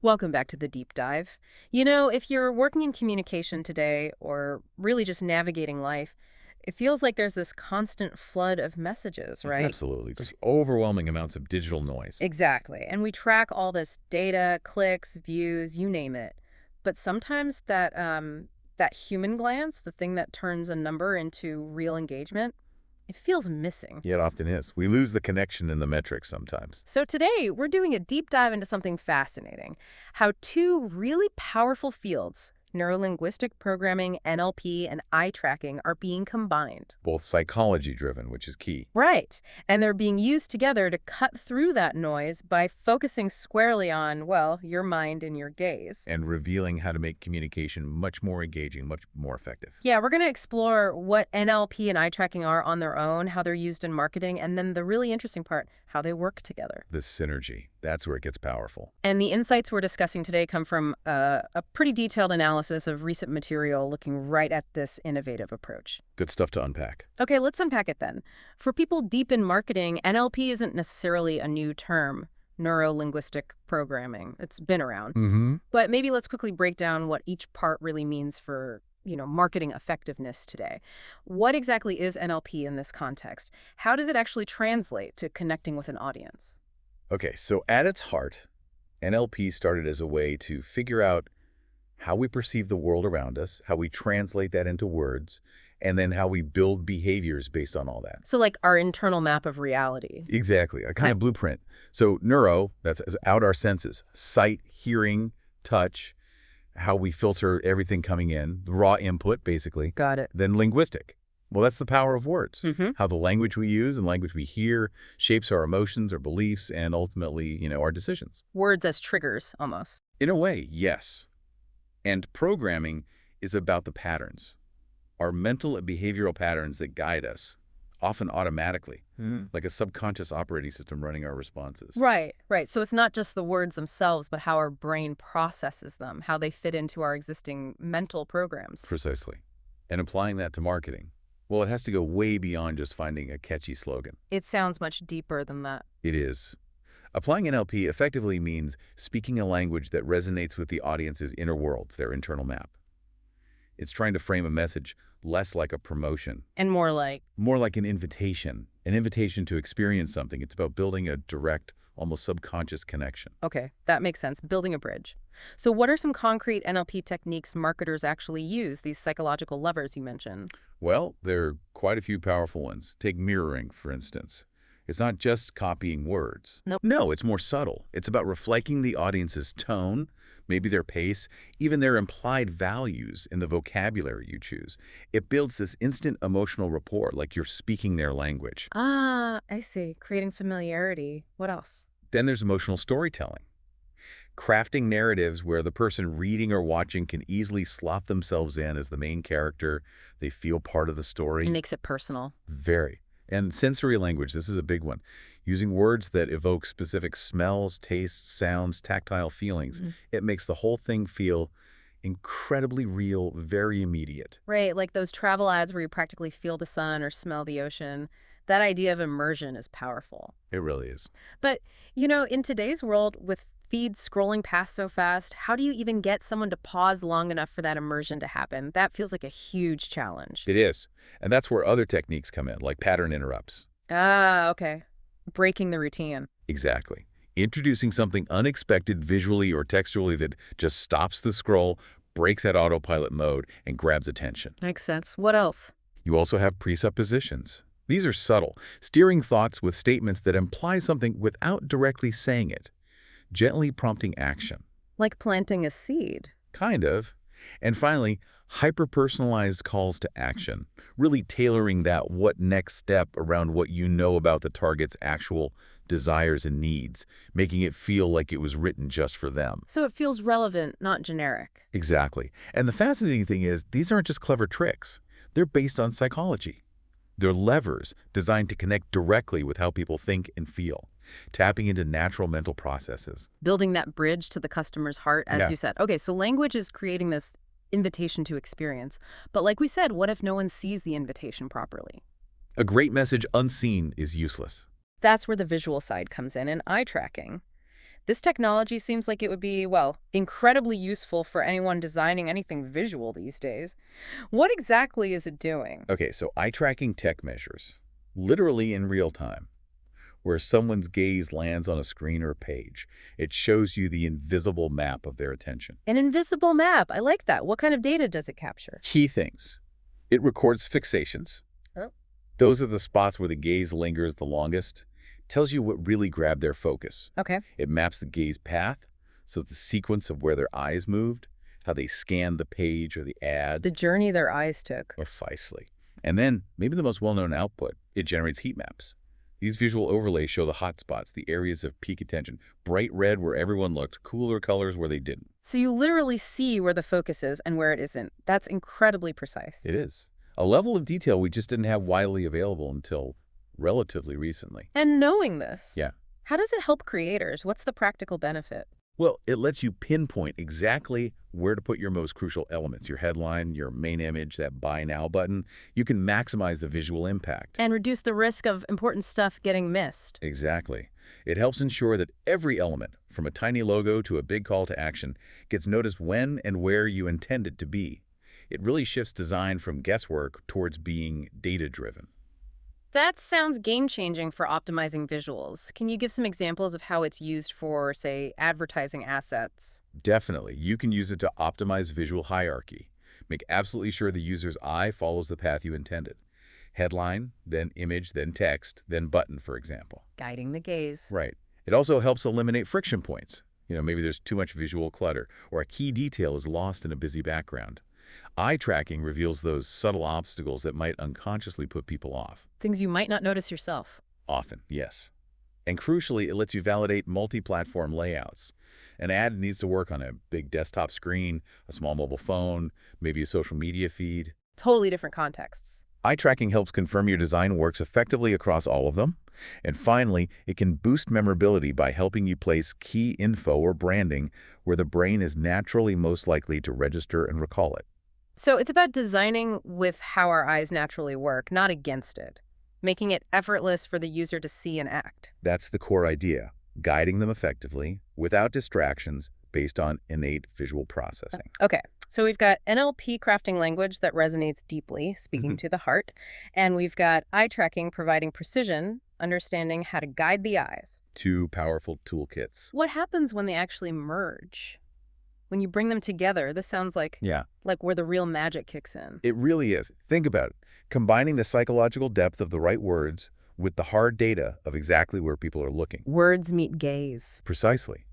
Welcome back to the deep dive. You know, if you're working in communication today or really just navigating life, it feels like there's this constant flood of messages, right? Absolutely. Just overwhelming amounts of digital noise. Exactly. And we track all this data, clicks, views, you name it. But sometimes that human glance, the thing that turns a number into real engagement, it feels missing. It often is. We lose the connection in the metrics sometimes. So today, we're doing a deep dive into something fascinating: how two really powerful fields, neuro-linguistic programming, NLP, and eye tracking, are being combined. Both psychology-driven, which is key, Right. And they're being used together to cut through that noise by focusing squarely on, well, your mind and your gaze. and revealing how to make communication much more engaging, much more effective. Yeah, we're going to explore what NLP and eye tracking are on their own, how they're used in marketing, and then the really interesting part, how they work together. This synergy, that's where it gets powerful. And the insights we're discussing today come from a pretty detailed analysis of recent material looking right at this innovative approach. Good stuff to unpack. Okay, let's unpack it then. For people deep in marketing, NLP isn't necessarily a new term, neuro-linguistic programming. It's been around. Mm-hmm. But maybe let's quickly break down what each part really means for marketing effectiveness today. What exactly is NLP in this context? How does it actually translate to connecting with an audience? Okay, so at its heart, NLP started as a way to figure out how we perceive the world around us, how we translate that into words, and then how we build behaviors based on all that. So like our internal map of reality. Exactly, a kind of blueprint. So neuro, that's out our senses, sight, hearing, touch, how we filter everything coming in, the raw input, basically. Got it. Then linguistic. Well, that's the power of words. Mm-hmm. How the language we use and language we hear shapes our emotions, our beliefs, and ultimately, our decisions. Words as triggers, almost. In a way, yes. And programming is about the patterns, our mental and behavioral patterns that guide us, often automatically, like a subconscious operating system running our responses. Right. So it's not just the words themselves, but how our brain processes them, how they fit into our existing mental programs. Precisely. And applying that to marketing, well, it has to go way beyond just finding a catchy slogan. It sounds much deeper than that. It is. Applying NLP effectively means speaking a language that resonates with the audience's inner worlds, their internal map. It's trying to frame a message less like a promotion. And more like, an invitation to experience something. It's about building a direct, almost subconscious connection. okay, that makes sense, building a bridge. So what are some concrete NLP techniques marketers actually use, these psychological levers you mentioned? Well, there are quite a few powerful ones. Take mirroring, for instance. It's not just copying words. Nope. No, it's more subtle. It's about reflecting the audience's tone, maybe their pace, even their implied values in the vocabulary you choose. It builds this instant emotional rapport, like you're speaking their language. Ah, I see. Creating familiarity. What else? Then there's emotional storytelling. Crafting narratives where the person reading or watching can easily slot themselves in as the main character. They feel part of the story. It makes it personal. Very. And sensory language, this is a big one. Using words that evoke specific smells, tastes, sounds, tactile feelings. It makes the whole thing feel incredibly real, very immediate. Right, like those travel ads where you practically feel the sun or smell the ocean. That idea of immersion is powerful. It really is. But, in today's world, with feeds scrolling past so fast, how do you even get someone to pause long enough for that immersion to happen? That feels like a huge challenge. It is. And that's where other techniques come in, like pattern interrupts. Ah, okay. Breaking the routine. Exactly. Introducing something unexpected visually or textually that just stops the scroll, breaks that autopilot mode, and grabs attention. Makes sense. What else? You also have presuppositions. These are subtle, steering thoughts with statements that imply something without directly saying it, gently prompting action. Like planting a seed. Kind of. And finally, hyper-personalized calls to action, really tailoring that what next step around what you know about the target's actual desires and needs, making it feel like it was written just for them. So it feels relevant, not generic. Exactly. And the fascinating thing is, these aren't just clever tricks. They're based on psychology. They're levers designed to connect directly with how people think and feel, tapping into natural mental processes. Building that bridge to the customer's heart, as Yeah. you said. Okay, so language is creating this invitation to experience. But like we said, what if no one sees the invitation properly? A great message unseen is useless. That's where the visual side comes in and eye tracking. This technology seems like it would be, well, incredibly useful for anyone designing anything visual these days. What exactly is it doing? Okay, so eye tracking tech measures, literally in real time, where someone's gaze lands on a screen or a page. It shows you the invisible map of their attention. An invisible map. I like that. What kind of data does it capture? Key things. It records fixations. Oh. Those are the spots where the gaze lingers the longest. Tells you what really grabbed their focus. Okay. It maps the gaze path, so the sequence of where their eyes moved, how they scanned the page or the ad. The journey their eyes took. Precisely. And then, maybe the most well-known output, it generates heat maps. These visual overlays show the hot spots, the areas of peak attention. Bright red where everyone looked, cooler colors where they didn't. So you literally see where the focus is and where it isn't. That's incredibly precise. It is. A level of detail we just didn't have widely available until relatively recently. And knowing this, Yeah. how does it help creators? What's the practical benefit? Well, it lets you pinpoint exactly where to put your most crucial elements, your headline, your main image, that buy now button. You can maximize the visual impact. And reduce the risk of important stuff getting missed. Exactly. It helps ensure that every element, from a tiny logo to a big call to action, gets noticed when and where you intend it to be. It really shifts design from guesswork towards being data-driven. That sounds game-changing for optimizing visuals. Can you give some examples of how it's used for, say, advertising assets? Definitely. You can use it to optimize visual hierarchy. Make absolutely sure the user's eye follows the path you intended. Headline, then image, then text, then button, for example. Guiding the gaze. Right. It also helps eliminate friction points. Maybe there's too much visual clutter, or a key detail is lost in a busy background. Eye tracking reveals those subtle obstacles that might unconsciously put people off. Things you might not notice yourself. Often, yes. And crucially, it lets you validate multi-platform layouts. An ad needs to work on a big desktop screen, a small mobile phone, maybe a social media feed. Totally different contexts. Eye tracking helps confirm your design works effectively across all of them. And finally, it can boost memorability by helping you place key info or branding where the brain is naturally most likely to register and recall it. So it's about designing with how our eyes naturally work, not against it, making it effortless for the user to see and act. That's the core idea, guiding them effectively, without distractions, based on innate visual processing. Okay, so we've got NLP crafting language that resonates deeply, speaking to the heart, and we've got eye tracking providing precision, understanding how to guide the eyes. Two powerful toolkits. What happens when they actually merge? When you bring them together, this sounds like where the real magic kicks in. It really is. Think about it. Combining the psychological depth of the right words with the hard data of exactly where people are looking. Words meet gaze. Precisely.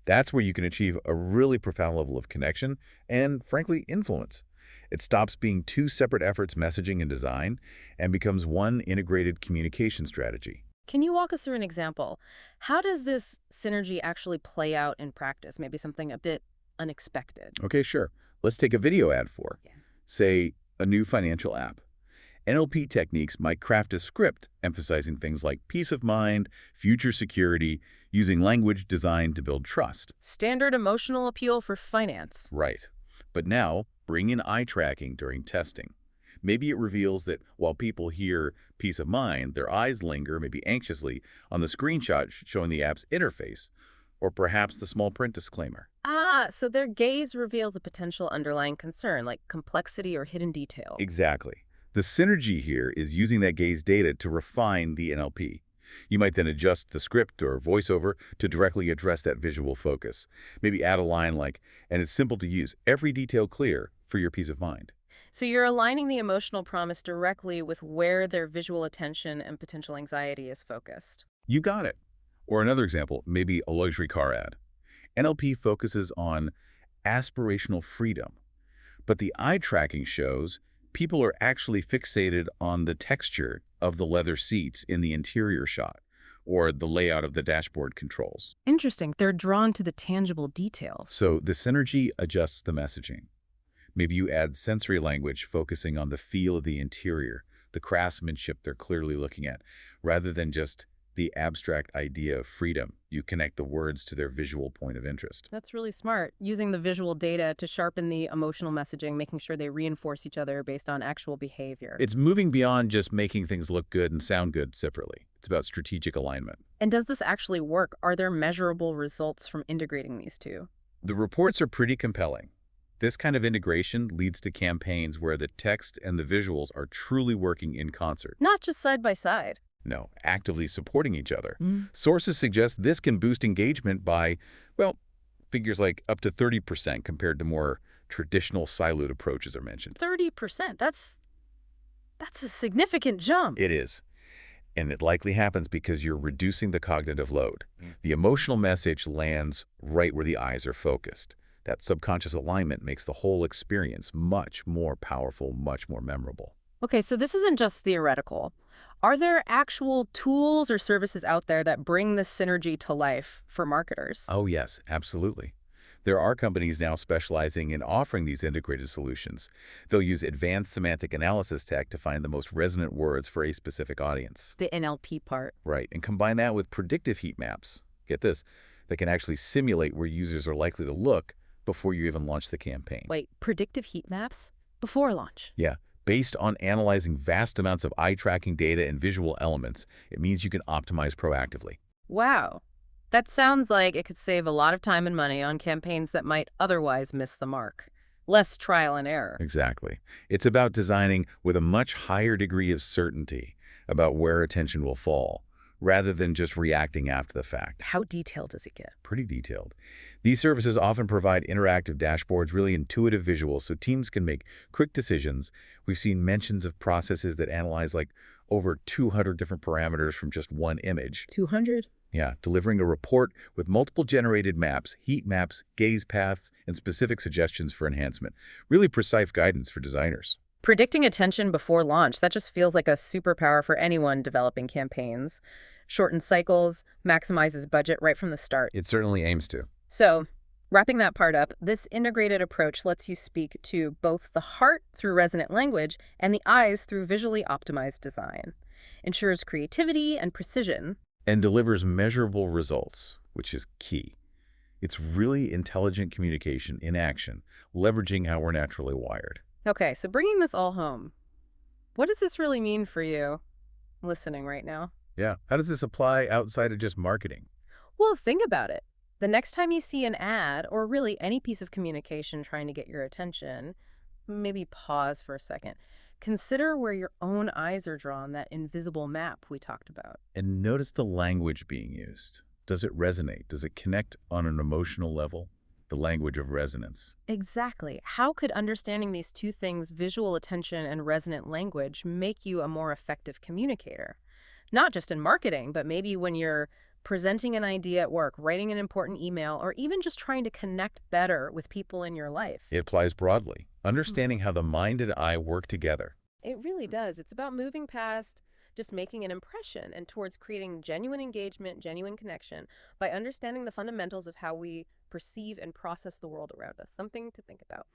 That's where you can achieve a really profound level of connection and, frankly, influence. It stops being two separate efforts, messaging and design, and becomes one integrated communication strategy. Can you walk us through an example? How does this synergy actually play out in practice? Maybe something a bit unexpected. Okay, sure. Let's take a video ad for, say, a new financial app. NLP techniques might craft a script emphasizing things like peace of mind, future security, using language designed to build trust. Standard emotional appeal for finance. Right. But now, bring in eye tracking during testing. Maybe it reveals that while people hear peace of mind, their eyes linger, maybe anxiously, on the screenshot showing the app's interface, or perhaps the small print disclaimer. So their gaze reveals a potential underlying concern, like complexity or hidden detail. Exactly. The synergy here is using that gaze data to refine the NLP. You might then adjust the script or voiceover to directly address that visual focus. Maybe add a line like, and it's simple to use, every detail clear for your peace of mind. So you're aligning the emotional promise directly with where their visual attention and potential anxiety is focused. You got it. Or another example, maybe a luxury car ad. NLP focuses on aspirational freedom, but the eye tracking shows people are actually fixated on the texture of the leather seats in the interior shot or the layout of the dashboard controls. Interesting. They're drawn to the tangible details. So the synergy adjusts the messaging. Maybe you add sensory language focusing on the feel of the interior, the craftsmanship they're clearly looking at, rather than just the abstract idea of freedom. You connect the words to their visual point of interest. That's really smart, using the visual data to sharpen the emotional messaging, making sure they reinforce each other based on actual behavior. It's moving beyond just making things look good and sound good separately. It's about strategic alignment. And does this actually work? Are there measurable results from integrating these two? The reports are pretty compelling. This kind of integration leads to campaigns where the text and the visuals are truly working in concert. Not just side by side. No, actively supporting each other. Sources suggest this can boost engagement by, well, figures like up to 30% compared to more traditional siloed approaches are mentioned. 30%. That's a significant jump. It is. And it likely happens because you're reducing the cognitive load. The emotional message lands right where the eyes are focused. That subconscious alignment makes the whole experience much more powerful, much more memorable. Okay, so this isn't just theoretical. Are there actual tools or services out there that bring this synergy to life for marketers? Oh yes, absolutely. There are companies now specializing in offering these integrated solutions. They'll use advanced semantic analysis tech to find the most resonant words for a specific audience. The NLP part. Right, and combine that with predictive heat maps. Get this, that can actually simulate where users are likely to look before you even launch the campaign. Wait, predictive heat maps? Before launch? Yeah, based on analyzing vast amounts of eye-tracking data and visual elements, it means you can optimize proactively. Wow. That sounds like it could save a lot of time and money on campaigns that might otherwise miss the mark. Less trial and error. Exactly. It's about designing with a much higher degree of certainty about where attention will fall, rather than just reacting after the fact. How detailed does it get? Pretty detailed. These services often provide interactive dashboards, really intuitive visuals, so teams can make quick decisions. We've seen mentions of processes that analyze like over 200 different parameters from just one image. 200? Yeah, delivering a report with multiple generated maps, heat maps, gaze paths, and specific suggestions for enhancement. Really precise guidance for designers. Predicting attention before launch, that just feels like a superpower for anyone developing campaigns. Shortens cycles, maximizes budget right from the start. It certainly aims to. So, wrapping that part up, this integrated approach lets you speak to both the heart through resonant language and the eyes through visually optimized design. Ensures creativity and precision. And delivers measurable results, which is key. It's really intelligent communication in action, leveraging how we're naturally wired. Okay, so bringing this all home, what does this really mean for you listening right now? Yeah. How does this apply outside of just marketing? Well, think about it. The next time you see an ad, or really any piece of communication trying to get your attention, maybe pause for a second. Consider where your own eyes are drawn, that invisible map we talked about. And notice the language being used. Does it resonate? Does it connect on an emotional level? The language of resonance. Exactly. How could understanding these two things, visual attention and resonant language, make you a more effective communicator? Not just in marketing, but maybe when you're presenting an idea at work, writing an important email, or even just trying to connect better with people in your life. It applies broadly. Understanding how the mind and eye work together. It really does. It's about moving past just making an impression and towards creating genuine engagement, genuine connection by understanding the fundamentals of how we perceive and process the world around us. Something to think about.